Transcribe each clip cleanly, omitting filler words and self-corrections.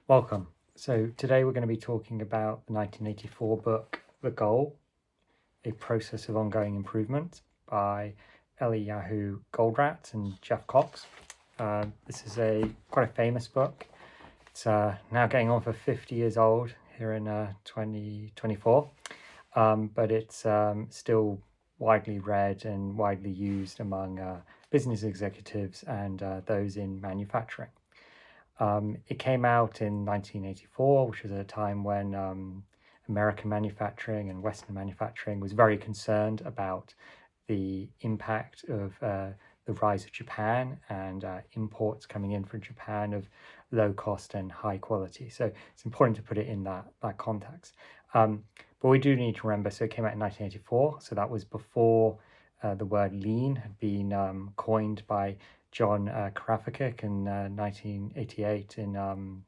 Welcome. So today we're going to be talking about the 1984 book, The Goal, A Process of Ongoing Improvement by Eliyahu Goldratt and Jeff Cox. This is quite a famous book. It's now getting on for 50 years old here in 2024, but it's still widely read and widely used among business executives and those in manufacturing. It came out in 1984, which was at a time when American manufacturing and Western manufacturing was very concerned about the impact of the rise of Japan and imports coming in from Japan of low cost and high quality. So it's important to put it in that context. But we do need to remember, so it came out in 1984, so that was before the word lean had been coined by Jonah in 1988 in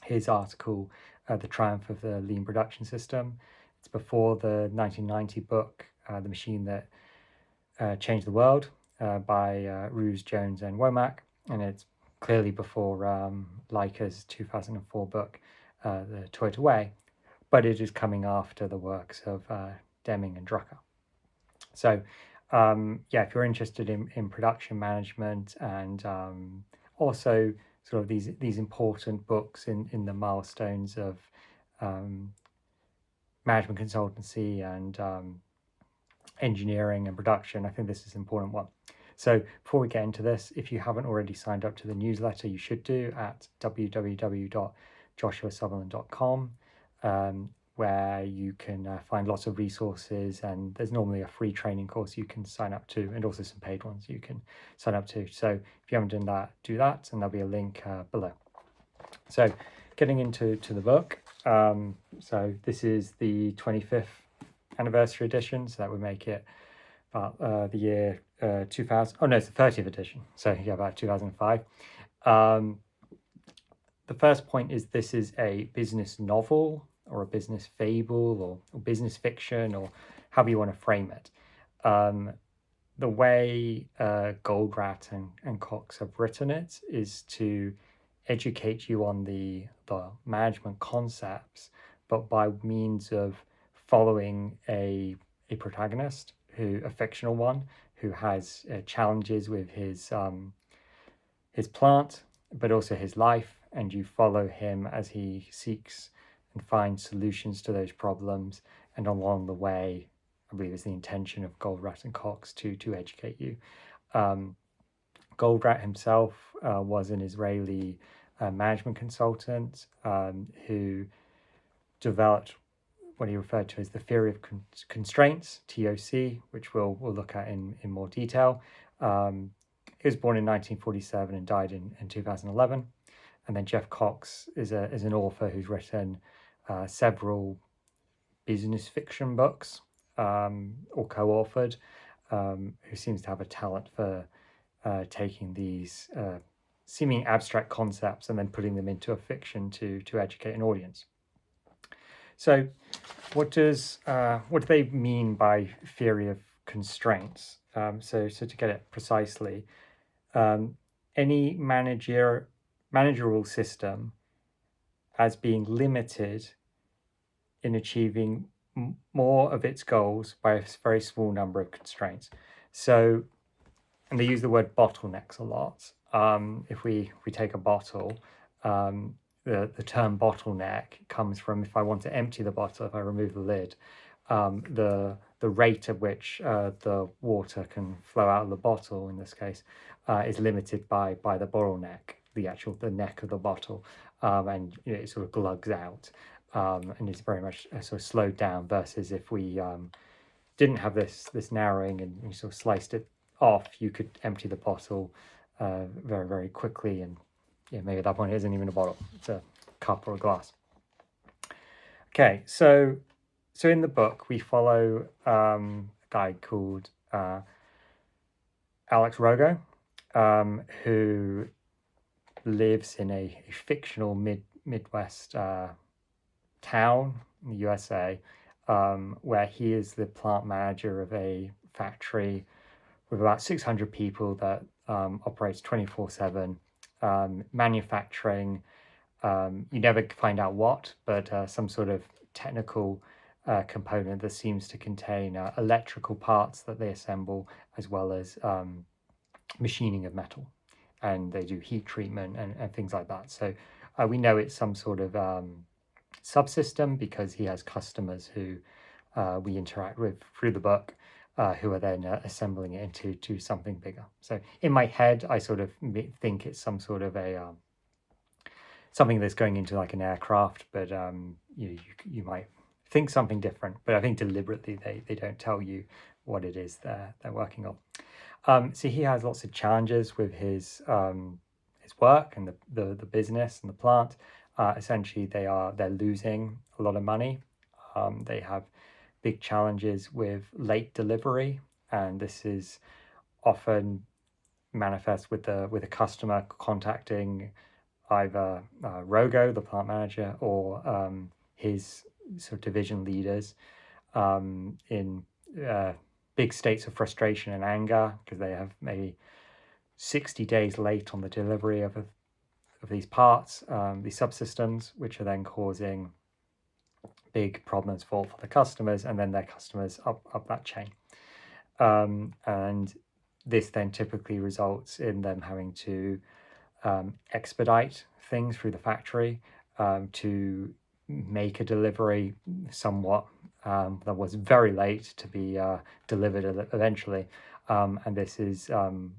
his article, The Triumph of the Lean Production System. It's before the 1990 book, The Machine That Changed the World by Roos, Jones and Womack. And it's clearly before Leica's 2004 book, The Toyota Way, but it is coming after the works of Deming and Drucker. So if you're interested in production management and also sort of these important books in the milestones of management consultancy and engineering and production, I think this is an important one. So before we get into this, if you haven't already signed up to the newsletter, you should do at www.joshuasutherland.com, where you can find lots of resources, and there's normally a free training course you can sign up to and also some paid ones you can sign up to. So if you haven't done that, do that, and there'll be a link below. So getting into the book, so this is the 25th anniversary edition, so that would make it about the year 2000. Oh no, it's the 30th edition, so yeah, about 2005. The first point is this is a business novel or a business fable or business fiction, or however you want to frame it. The way Goldratt and Cox have written it is to educate you on the management concepts, but by means of following a protagonist, a fictional one, who has challenges with his plant, but also his life, and you follow him as he seeks and finds solutions to those problems. And along the way, I believe is the intention of Goldratt and Cox to educate you. Goldratt himself was an Israeli management consultant who developed what he referred to as the theory of constraints, TOC, which we'll look at in more detail. He was born in 1947 and died in 2011. And then Jeff Cox is an author who's written several business fiction books or co-authored, who seems to have a talent for taking these seeming abstract concepts and then putting them into a fiction to educate an audience. So what do they mean by theory of constraints? So to get it precisely, any managerial system as being limited in achieving more of its goals by a very small number of constraints. So, and they use the word bottlenecks a lot. If we take a bottle, the term bottleneck comes from, if I want to empty the bottle, if I remove the lid, the rate at which the water can flow out of the bottle, in this case, is limited by the bottleneck, the neck of the bottle, and it sort of glugs out, and it's very much sort of slowed down. Versus if we didn't have this narrowing and you sort of sliced it off, you could empty the bottle very, very quickly, and maybe at that point it isn't even a bottle, it's a cup or a glass. Okay, so in the book we follow a guy called Alex Rogo, who lives in a fictional Midwest town in the USA, where he is the plant manager of a factory with about 600 people that operates 24/7, manufacturing You never find out what, but some sort of technical component that seems to contain electrical parts that they assemble, as well as machining of metal. And they do heat treatment and things like that. So we know it's some sort of subsystem because he has customers who we interact with through the book, who are then assembling it into something bigger. So in my head, I sort of think it's some sort of a something that's going into like an aircraft, but you might think something different. But I think deliberately they don't tell you what it is they're working on. So he has lots of challenges with his work and the business and the plant. Essentially, they're losing a lot of money. They have big challenges with late delivery, and this is often manifest with a customer contacting either Rogo, the plant manager, or his sort of division leaders in big states of frustration and anger because they have maybe 60 days late on the delivery of these parts, these subsystems, which are then causing big problems for the customers and then their customers up that chain. And this then typically results in them having to expedite things through the factory to make a delivery somewhat that was very late to be delivered eventually. And this is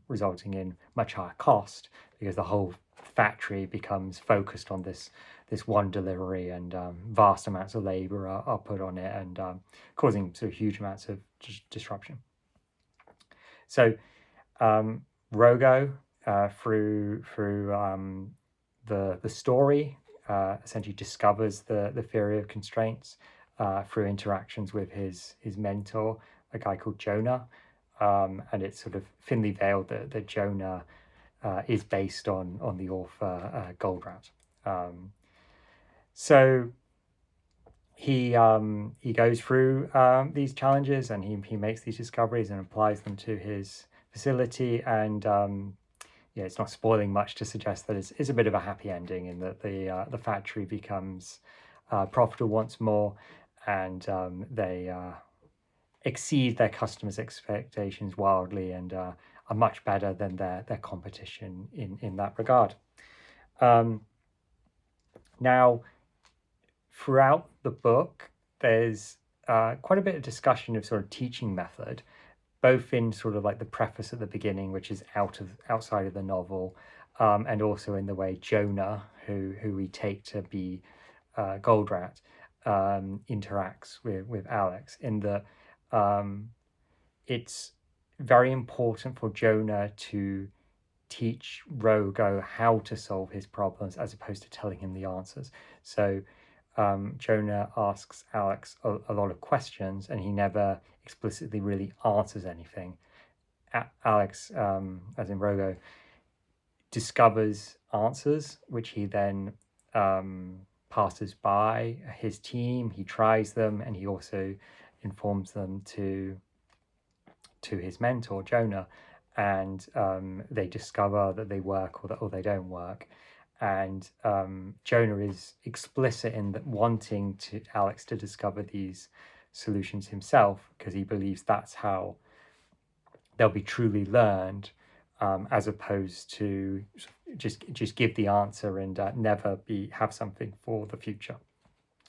resulting in much higher cost because the whole factory becomes focused on this one delivery, and vast amounts of labor are put on it, and causing sort of huge amounts of disruption. So Rogo, through the story, essentially discovers the theory of constraints through interactions with his mentor, a guy called Jonah, and it's sort of thinly veiled that Jonah is based on the author Goldratt. So he goes through these challenges, and he makes these discoveries and applies them to his facility. And it's not spoiling much to suggest that it's a bit of a happy ending in that the factory becomes profitable once more, and they exceed their customers' expectations wildly and are much better than their competition in that regard. Now, throughout the book, there's quite a bit of discussion of sort of teaching method, both in sort of like the preface at the beginning, which is outside of the novel, and also in the way Jonah, who we take to be Goldratt, interacts with Alex, in that it's very important for Jonah to teach Rogo how to solve his problems as opposed to telling him the answers. So Jonah asks Alex a lot of questions, and he never explicitly really answers anything. Alex, as in Rogo, discovers answers, which he then passes by his team. He tries them, and he also informs them to his mentor, Jonah, and they discover that they work or they don't work. And Jonah is explicit in that wanting Alex to discover these solutions himself, because he believes that's how they'll be truly learned, as opposed to just give the answer and never have something for the future.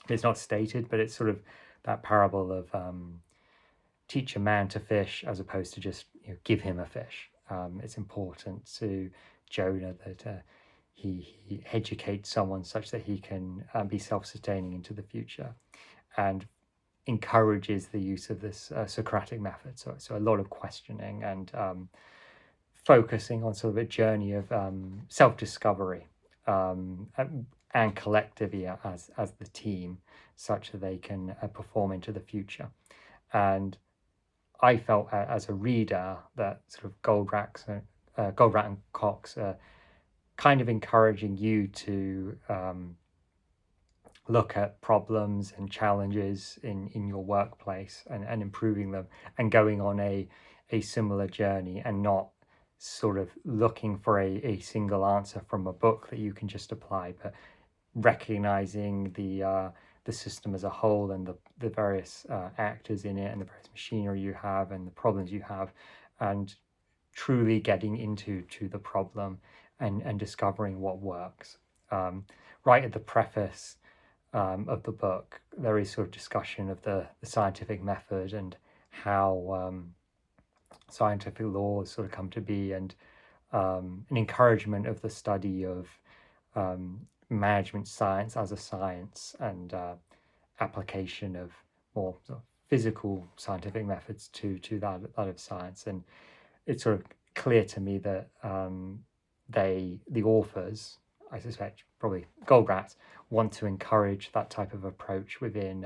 It's not stated, but it's sort of that parable of teach a man to fish as opposed to just give him a fish. It's important to Jonah that he educates someone such that he can be self-sustaining into the future, and encourages the use of this Socratic method. So a lot of questioning and focusing on sort of a journey of self-discovery and collectively as the team, such that they can perform into the future. And I felt as a reader that sort of Goldratt and Cox are kind of encouraging you to look at problems and challenges in your workplace and improving them, and going on a similar journey, and not sort of looking for a single answer from a book that you can just apply, but recognizing the system as a whole and the various actors in it and the various machinery you have and the problems you have, and truly getting into the problem and discovering what works. Right at the preface of the book, there is sort of discussion of the scientific method and how scientific laws sort of come to be, and an encouragement of the study of management science as a science, and application of more sort of physical scientific methods to that of science. And it's sort of clear to me that the authors, I suspect probably Goldratt, want to encourage that type of approach within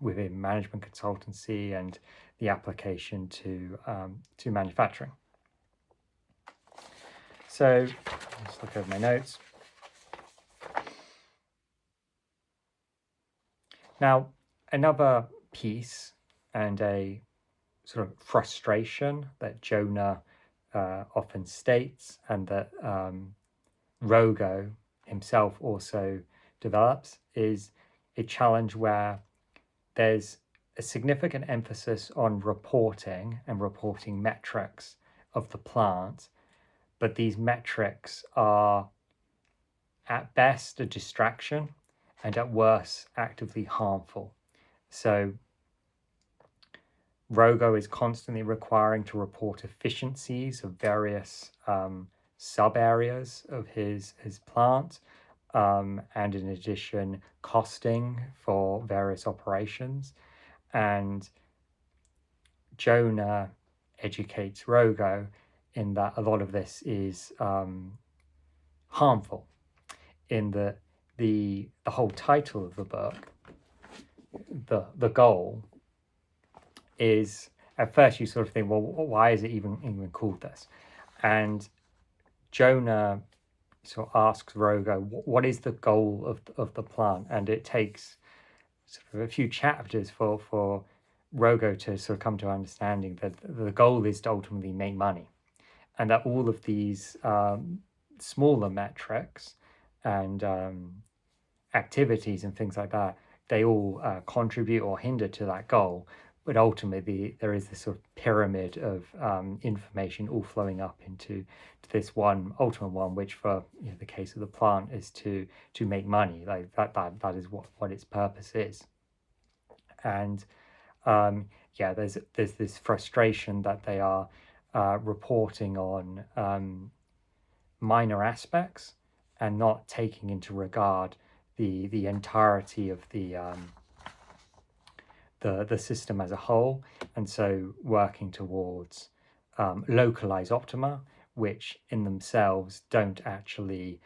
management consultancy and the application to manufacturing. So let's look over my notes. Now, another piece and a sort of frustration that Jonah often states, and that Rogo himself also develops, is a challenge where there's a significant emphasis on reporting and reporting metrics of the plant, but these metrics are at best a distraction and at worst actively harmful. So Rogo is constantly requiring to report efficiencies of various sub areas of his plant, and in addition costing for various operations. And Jonah educates Rogo in that a lot of this is harmful, in that the whole title of the book, the goal, is, at first you sort of think, well, why is it even called this? And Jonah sort of asks Rogo, what is the goal of the plant? And it takes sort of a few chapters for Rogo to sort of come to understanding that the goal is to ultimately make money, and that all of these smaller metrics and activities and things like that, they all contribute or hinder to that goal. But ultimately, there is this sort of pyramid of information all flowing up into this one ultimate one, which, for the case of the plant, is to make money. Like that is what its purpose is. And there's this frustration that they are reporting on minor aspects and not taking into regard the entirety of the system as a whole, and so working towards localized optima, which in themselves don't actually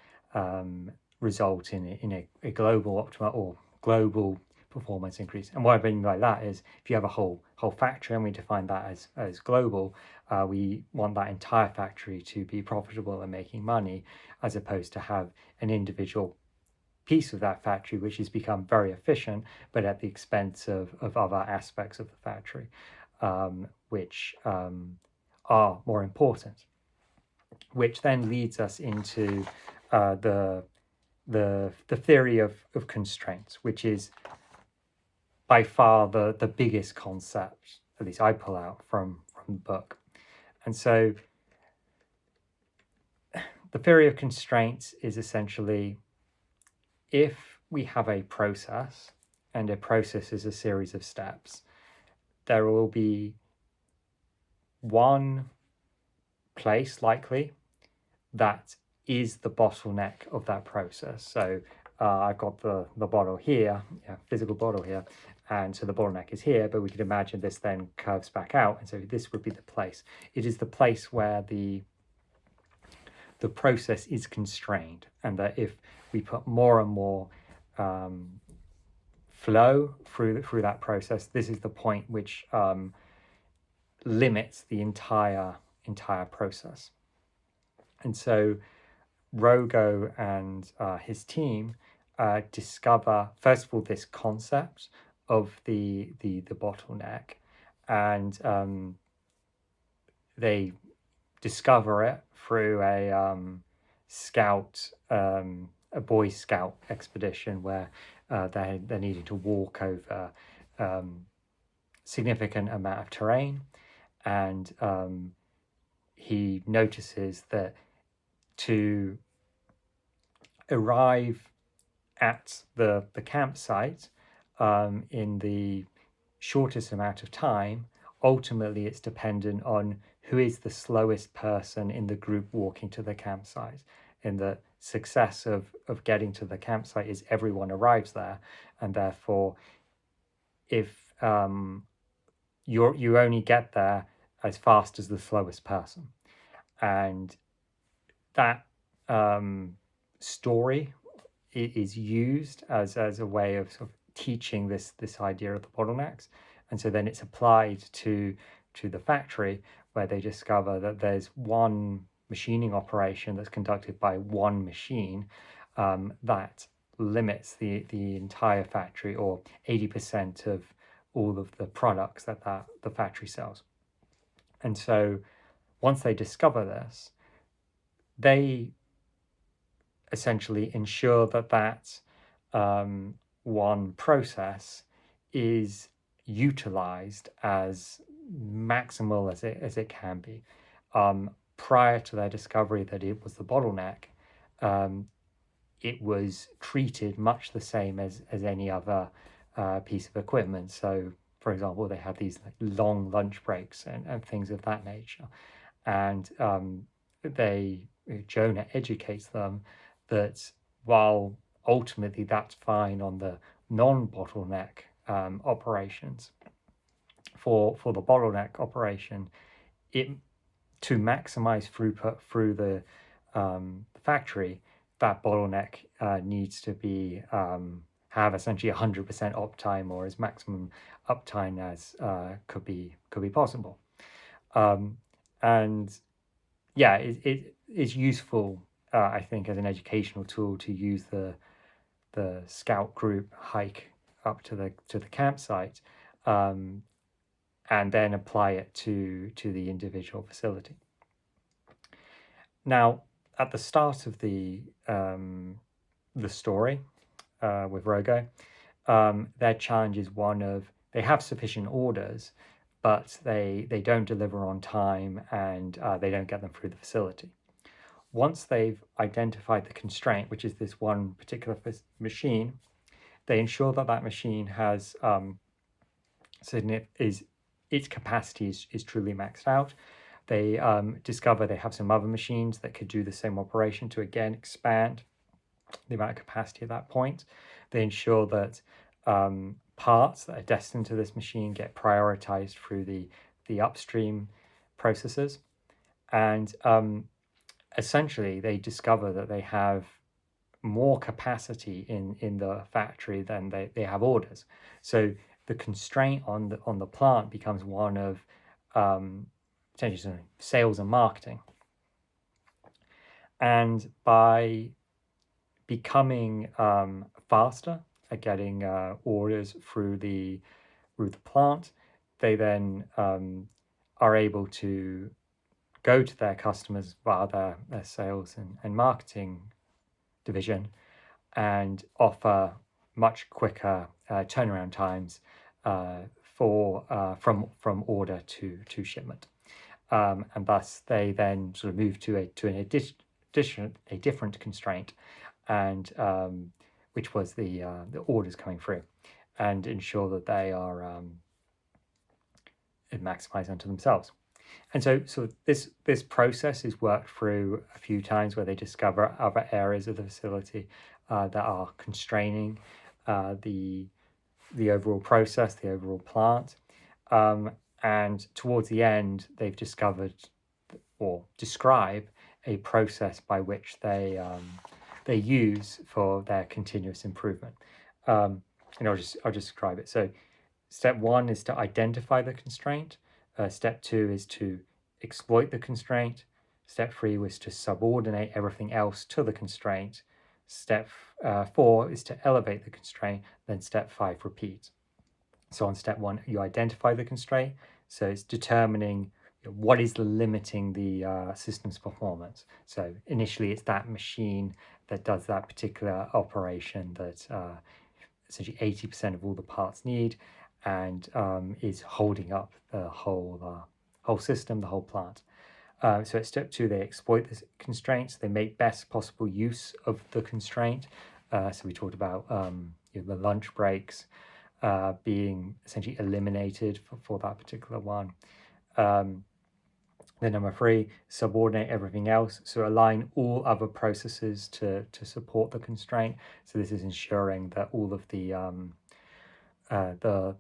result in a global optima or global performance increase. And what I mean by that is, if you have a whole factory and we define that as global, we want that entire factory to be profitable and making money, as opposed to have an individual piece of that factory which has become very efficient, but at the expense of other aspects of the factory, which are more important. Which then leads us into the theory of constraints, which is by far the biggest concept, at least I pull out from the book. And so the theory of constraints is essentially, if we have a process, and a process is a series of steps, there will be one place likely that is the bottleneck of that process. So I've got the bottle here, physical bottle here, and so the bottleneck is here, but we could imagine this then curves back out, and so this would be the place. It is the place where the process is constrained, and that if we put more and more flow through that process, this is the point which limits the entire process. And so Rogo and his team discover, first of all, this concept of the bottleneck, and they discover it through a scout a Boy Scout expedition where they're needing to walk over significant amount of terrain, and he notices that to arrive at the campsite in the shortest amount of time, ultimately it's dependent on who is the slowest person in the group walking to the campsite. And the success of getting to the campsite is everyone arrives there, and therefore if you only get there as fast as the slowest person. And that story is used as a way of sort of teaching this idea of the bottlenecks. And so then it's applied to the factory, where they discover that there's one machining operation that's conducted by one machine that limits the entire factory, or 80% of all of the products that the factory sells. And so once they discover this, they essentially ensure that one process is utilized as maximal as it can be. Prior to their discovery that it was the bottleneck, it was treated much the same as any other piece of equipment. So, for example, they had these long lunch breaks and things of that nature. And Jonah educates them that while ultimately that's fine on the non-bottleneck operations, for the bottleneck operation, to maximize throughput through the factory, that bottleneck needs to be have essentially 100% uptime, or as maximum uptime as could be possible. And yeah, it is useful, I think, as an educational tool to use the scout group hike up to the campsite, and then apply it to the individual facility. Now, at the start of the story with Rogo, their challenge is one of, they have sufficient orders, but they don't deliver on time, and they don't get them through the facility. Once they've identified the constraint, which is this one particular machine, they ensure that machine has its capacity is truly maxed out. They discover they have some other machines that could do the same operation to again expand the amount of capacity at that point. They ensure that parts that are destined to this machine get prioritized through the upstream processes. And essentially, they discover that they have more capacity in the factory than they have orders. So the constraint on the plant becomes one of potentially sales and marketing. And by becoming faster at getting orders through the plant, they then are able to go to their customers via their sales and marketing division and offer much quicker turnaround times from order to shipment, and thus they then sort of move to a different constraint, and which was the orders coming through, and ensure that they are maximized unto themselves. And so this process is worked through a few times, where they discover other areas of the facility that are constraining the overall process, the overall plant. And towards the end, they've discovered or describe a process by which they use for their continuous improvement. And I'll just describe it. So step one is to identify the constraint. Step two is to exploit the constraint. Step three was to subordinate everything else to the constraint. Step 4 is to elevate the constraint. Then step 5 repeats. So on step 1, you identify the constraint. So it's determining what is limiting the system's performance. So initially it's that machine that does that particular operation that essentially 80% of all the parts need, and is holding up the whole system, the whole plant. So at step 2, they exploit the constraints. They make best possible use of the constraint. So we talked about the lunch breaks being essentially eliminated for that particular one. Then number 3, subordinate everything else. So align all other processes to support the constraint. So this is ensuring that all of the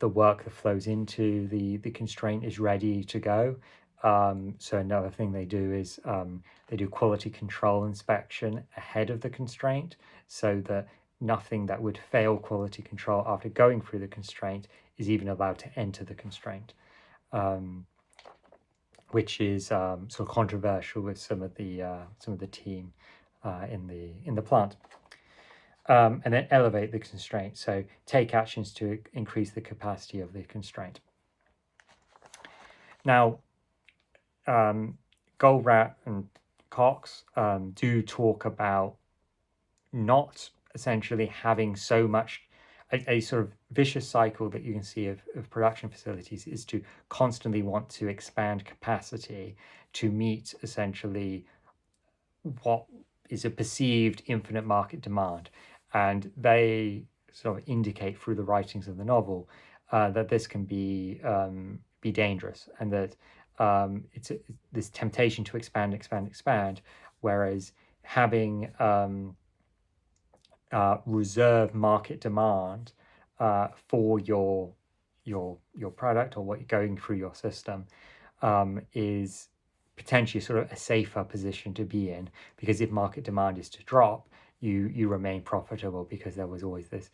work that flows into the constraint is ready to go. So another thing they do is they do quality control inspection ahead of the constraint, so that nothing that would fail quality control after going through the constraint is even allowed to enter the constraint, which is sort of controversial with some of the team in the plant. And then elevate the constraint. So take actions to increase the capacity of the constraint. Now, Goldratt and Cox do talk about not essentially having so much, a sort of vicious cycle that you can see of production facilities is to constantly want to expand capacity to meet essentially what is a perceived infinite market demand. And they sort of indicate through the writings of the novel that this can be dangerous, and that it's this temptation to expand, whereas having reserve market demand for your product or what you're going through your system is potentially sort of a safer position to be in, because if market demand is to drop, you remain profitable because there was always this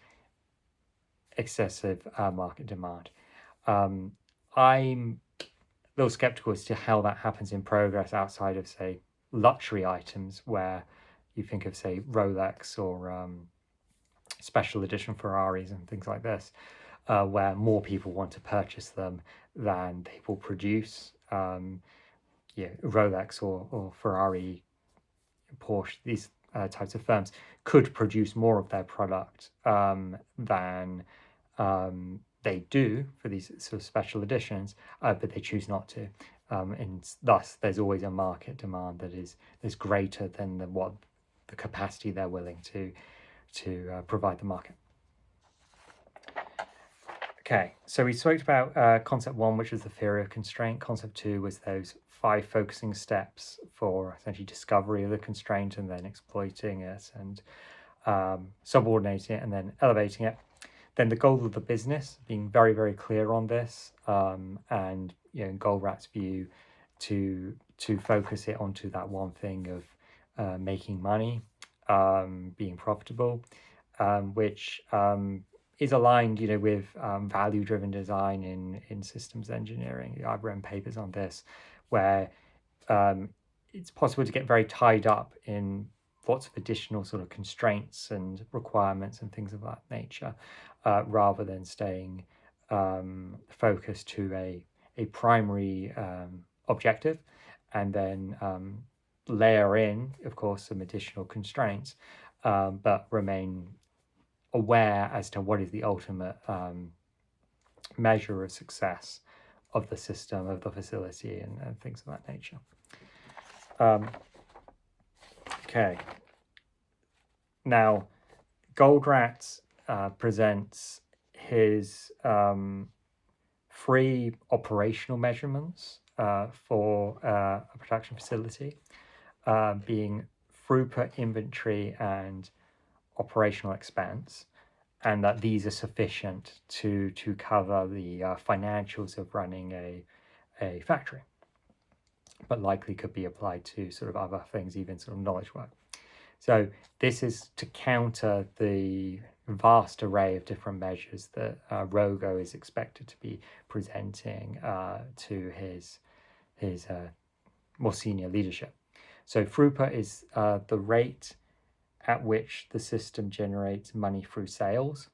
excessive market demand. I'm a little skeptical as to how that happens in progress outside of, say, luxury items, where you think of, say, Rolex or special edition Ferraris and things like this, where more people want to purchase them than they will produce. Rolex or Ferrari, Porsche, these types of firms could produce more of their product than they do for these sort of special editions, but they choose not to, and thus there's always a market demand that is greater than what the capacity they're willing to provide the market. Okay, so we spoke about concept 1, which was the theory of constraint. Concept 2 was those 5 focusing steps for essentially discovery of the constraint and then exploiting it and subordinating it and then elevating it. Then the goal of the business, being very, very clear on this, and in Goldratt's view, to focus it onto that one thing of making money, being profitable, which is aligned, with value-driven design in systems engineering. I've written papers on this, where it's possible to get very tied up in lots of additional sort of constraints and requirements and things of that nature, rather than staying focused to a primary objective, and then layer in, of course, some additional constraints, but remain aware as to what is the ultimate measure of success of the system, of the facility, and things of that nature. Okay. Now, Goldratt presents his 3 operational measurements for a production facility, being throughput, inventory, and operational expense, and that these are sufficient to cover the financials of running a factory, but likely could be applied to sort of other things, even sort of knowledge work. So this is to counter the vast array of different measures that Rogo is expected to be presenting to his more senior leadership. So throughput is the rate at which the system generates money through sales.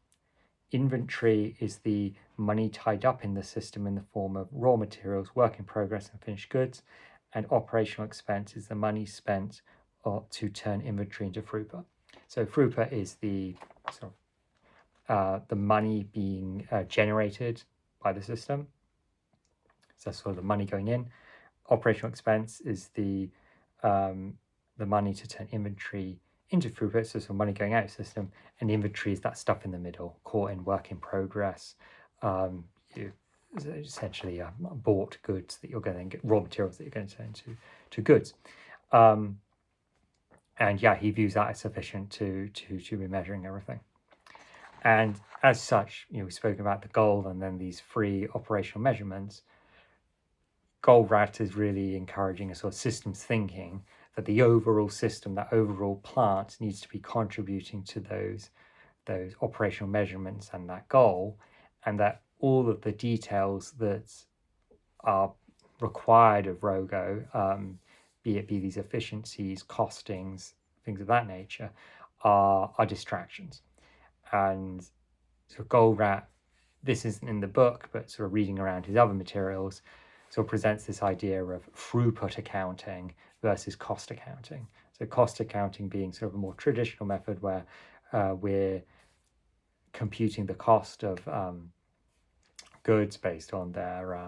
Inventory is the money tied up in the system in the form of raw materials, work in progress, and finished goods. And operational expense is the money spent to turn inventory into throughput. So throughput is the sort of the money being generated by the system. So that's sort of the money going in. Operational expense is the money to turn inventory into throughput, so some money going out of the system, and inventory is that stuff in the middle, caught in work in progress. Essentially bought goods that you're going to get, raw materials that you're going to turn into goods. And yeah, he views that as sufficient to be measuring everything. And as such, we've spoken about the goal and then these 3 operational measurements. Goldratt is really encouraging a sort of systems thinking, that the overall system, that overall plant needs to be contributing to those operational measurements and that goal, and that all of the details that are required of Rogo, be these efficiencies, costings, things of that nature, are distractions. And so Goldratt, this isn't in the book, but sort of reading around his other materials, sort of presents this idea of throughput accounting versus cost accounting. So cost accounting being sort of a more traditional method where we're computing the cost of goods based on their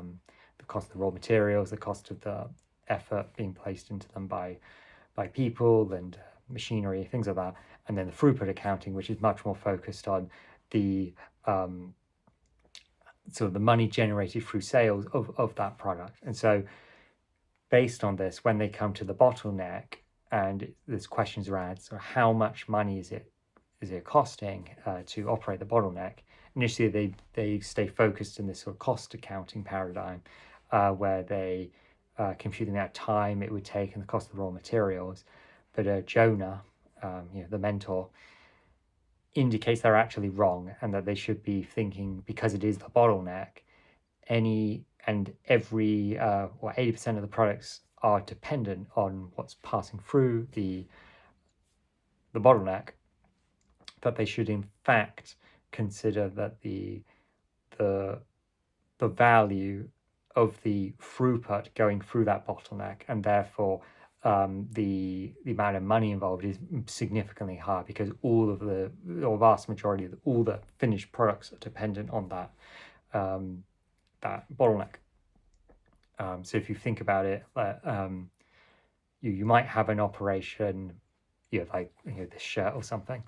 the cost of the raw materials, the cost of the effort being placed into them by people and machinery, things like that. And then the throughput accounting, which is much more focused on the sort of the money generated through sales of that product. And so based on this, when they come to the bottleneck and there's questions around sort of how much money is it costing to operate the bottleneck, initially they stay focused in this sort of cost accounting paradigm where they computing that time it would take and the cost of the raw materials. But Jonah, the mentor, indicates they're actually wrong and that they should be thinking, because it is the bottleneck, any and every 80% of the products are dependent on what's passing through the bottleneck, that they should in fact consider that the value of the throughput going through that bottleneck, and therefore the amount of money involved is significantly higher, because all of the vast majority of all the finished products are dependent on that bottleneck. So if you think about it, you might have an operation, like this shirt or something.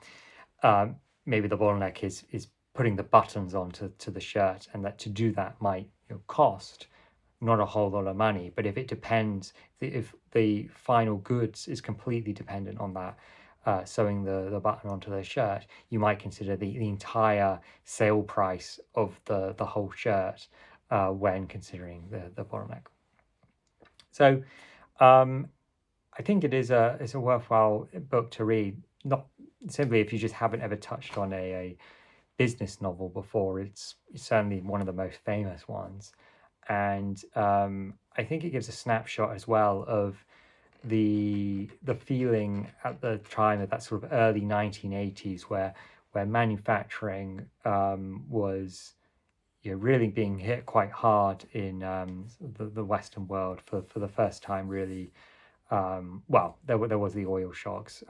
Maybe the bottleneck is putting the buttons onto the shirt, and that to do that might cost not a whole lot of money. But if it depends, if the final goods is completely dependent on that sewing the button onto the shirt, you might consider the entire sale price of the whole shirt when considering the bottleneck. So I think it's a worthwhile book to read, not simply if you just haven't ever touched on a business novel before. It's certainly one of the most famous ones. And I think it gives a snapshot as well of the feeling at the time of that sort of early 1980s where manufacturing was really being hit quite hard in the Western world for the first time, really. There was the oil shocks,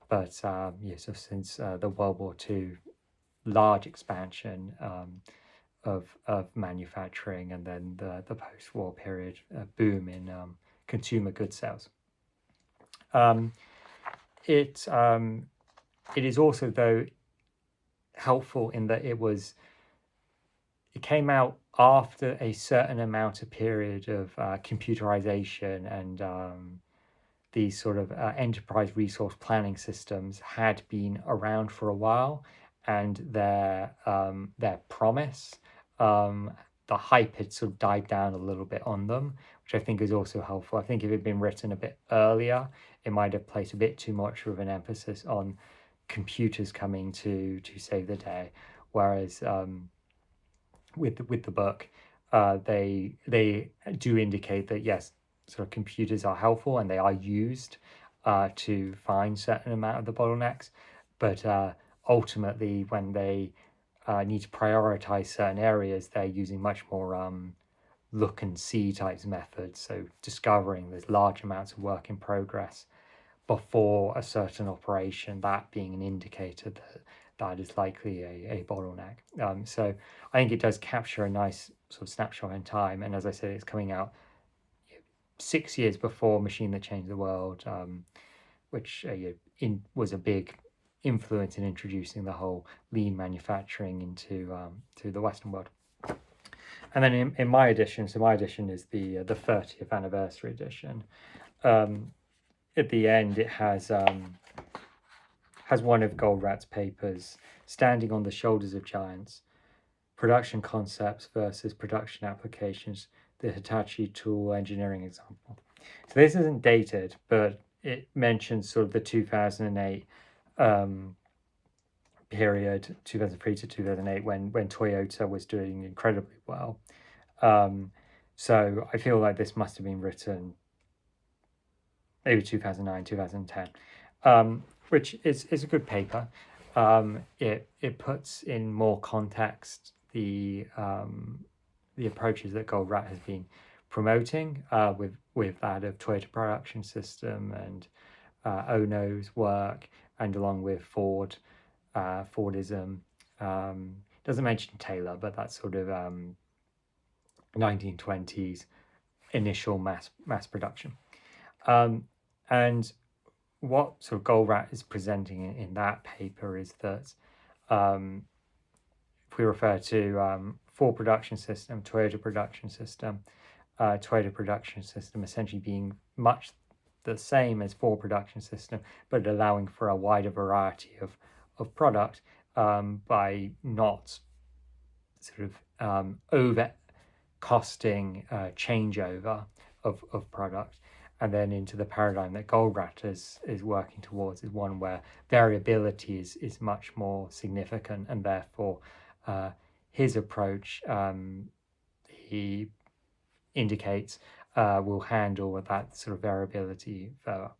but so since the World War II large expansion of manufacturing, and then the post-war period boom in consumer goods sales. It is also, though, helpful in that it came out after a certain amount of period of computerization, and these sort of enterprise resource planning systems had been around for a while, and their promise, the hype had sort of died down a little bit on them, which I think is also helpful. I think if it had been written a bit earlier, it might have placed a bit too much of an emphasis on computers coming to save the day, whereas with the book, they do indicate that yes, sort of computers are helpful and they are used to find certain amount of the bottlenecks, but ultimately when they need to prioritize certain areas, they're using much more look and see types methods. So discovering there's large amounts of work in progress before a certain operation, that being an indicator that is likely a bottleneck. So I think it does capture a nice sort of snapshot in time. And as I said, it's coming out 6 years before Machine That Changed the World, which was a big influence in introducing the whole lean manufacturing into to the Western world. And then in my edition, so my edition is the 30th anniversary edition. At the end, it has one of Goldratt's papers, Standing on the Shoulders of Giants, Production Concepts versus Production Applications, the Hitachi Tool Engineering Example. So this isn't dated, but it mentions sort of the 2008 period, 2003 to 2008, when Toyota was doing incredibly well. So I feel like this must have been written maybe 2009, 2010, which is a good paper. It puts in more context the approaches that Goldratt has been promoting with that of Toyota Production System and Ono's work, and along with Fordism. Doesn't mention Taylor, but that's sort of 1920s initial mass production. And what sort of Goldratt is presenting in that paper is that if we refer to Ford Production System, Toyota Production System essentially being much the same as Ford Production System, but allowing for a wider variety of product by not sort of over costing changeover of product. And then into the paradigm that Goldratt is working towards is one where variability is much more significant, and therefore his approach, he indicates, will handle that sort of variability further.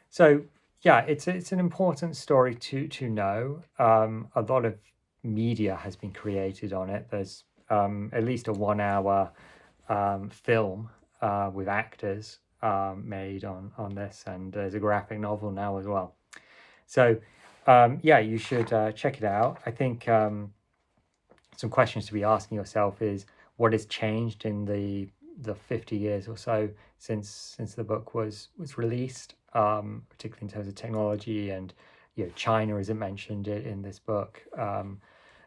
So yeah, it's an important story to know. A lot of media has been created on it. There's at least a 1 hour film with actors made on this, and there's a graphic novel now as well. So yeah, you should check it out. I think some questions to be asking yourself is, what has changed in the 50 years or so since the book was released, particularly in terms of technology, and China isn't mentioned in this book,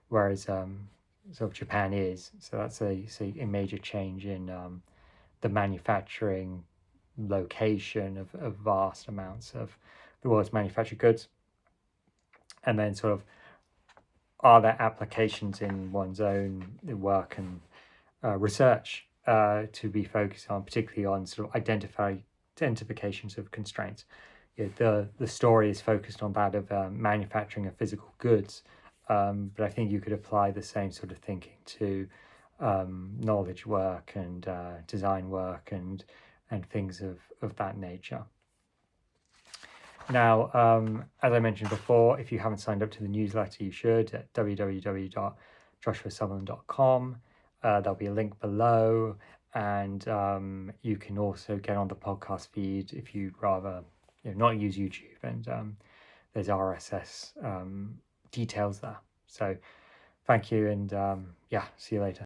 whereas sort of Japan is. So that's a major change in the manufacturing location of vast amounts of the world's manufactured goods. And then sort of, are there applications in one's own work and research to be focused on, particularly on sort of identifications of constraints. The story is focused on that of manufacturing of physical goods, but I think you could apply the same sort of thinking to knowledge work and design work and things of that nature. Now, as I mentioned before, if you haven't signed up to the newsletter, you should at www.joshuasutherland.com. There'll be a link below, and you can also get on the podcast feed if you'd rather not use YouTube, and there's RSS details there. So thank you, and yeah, see you later.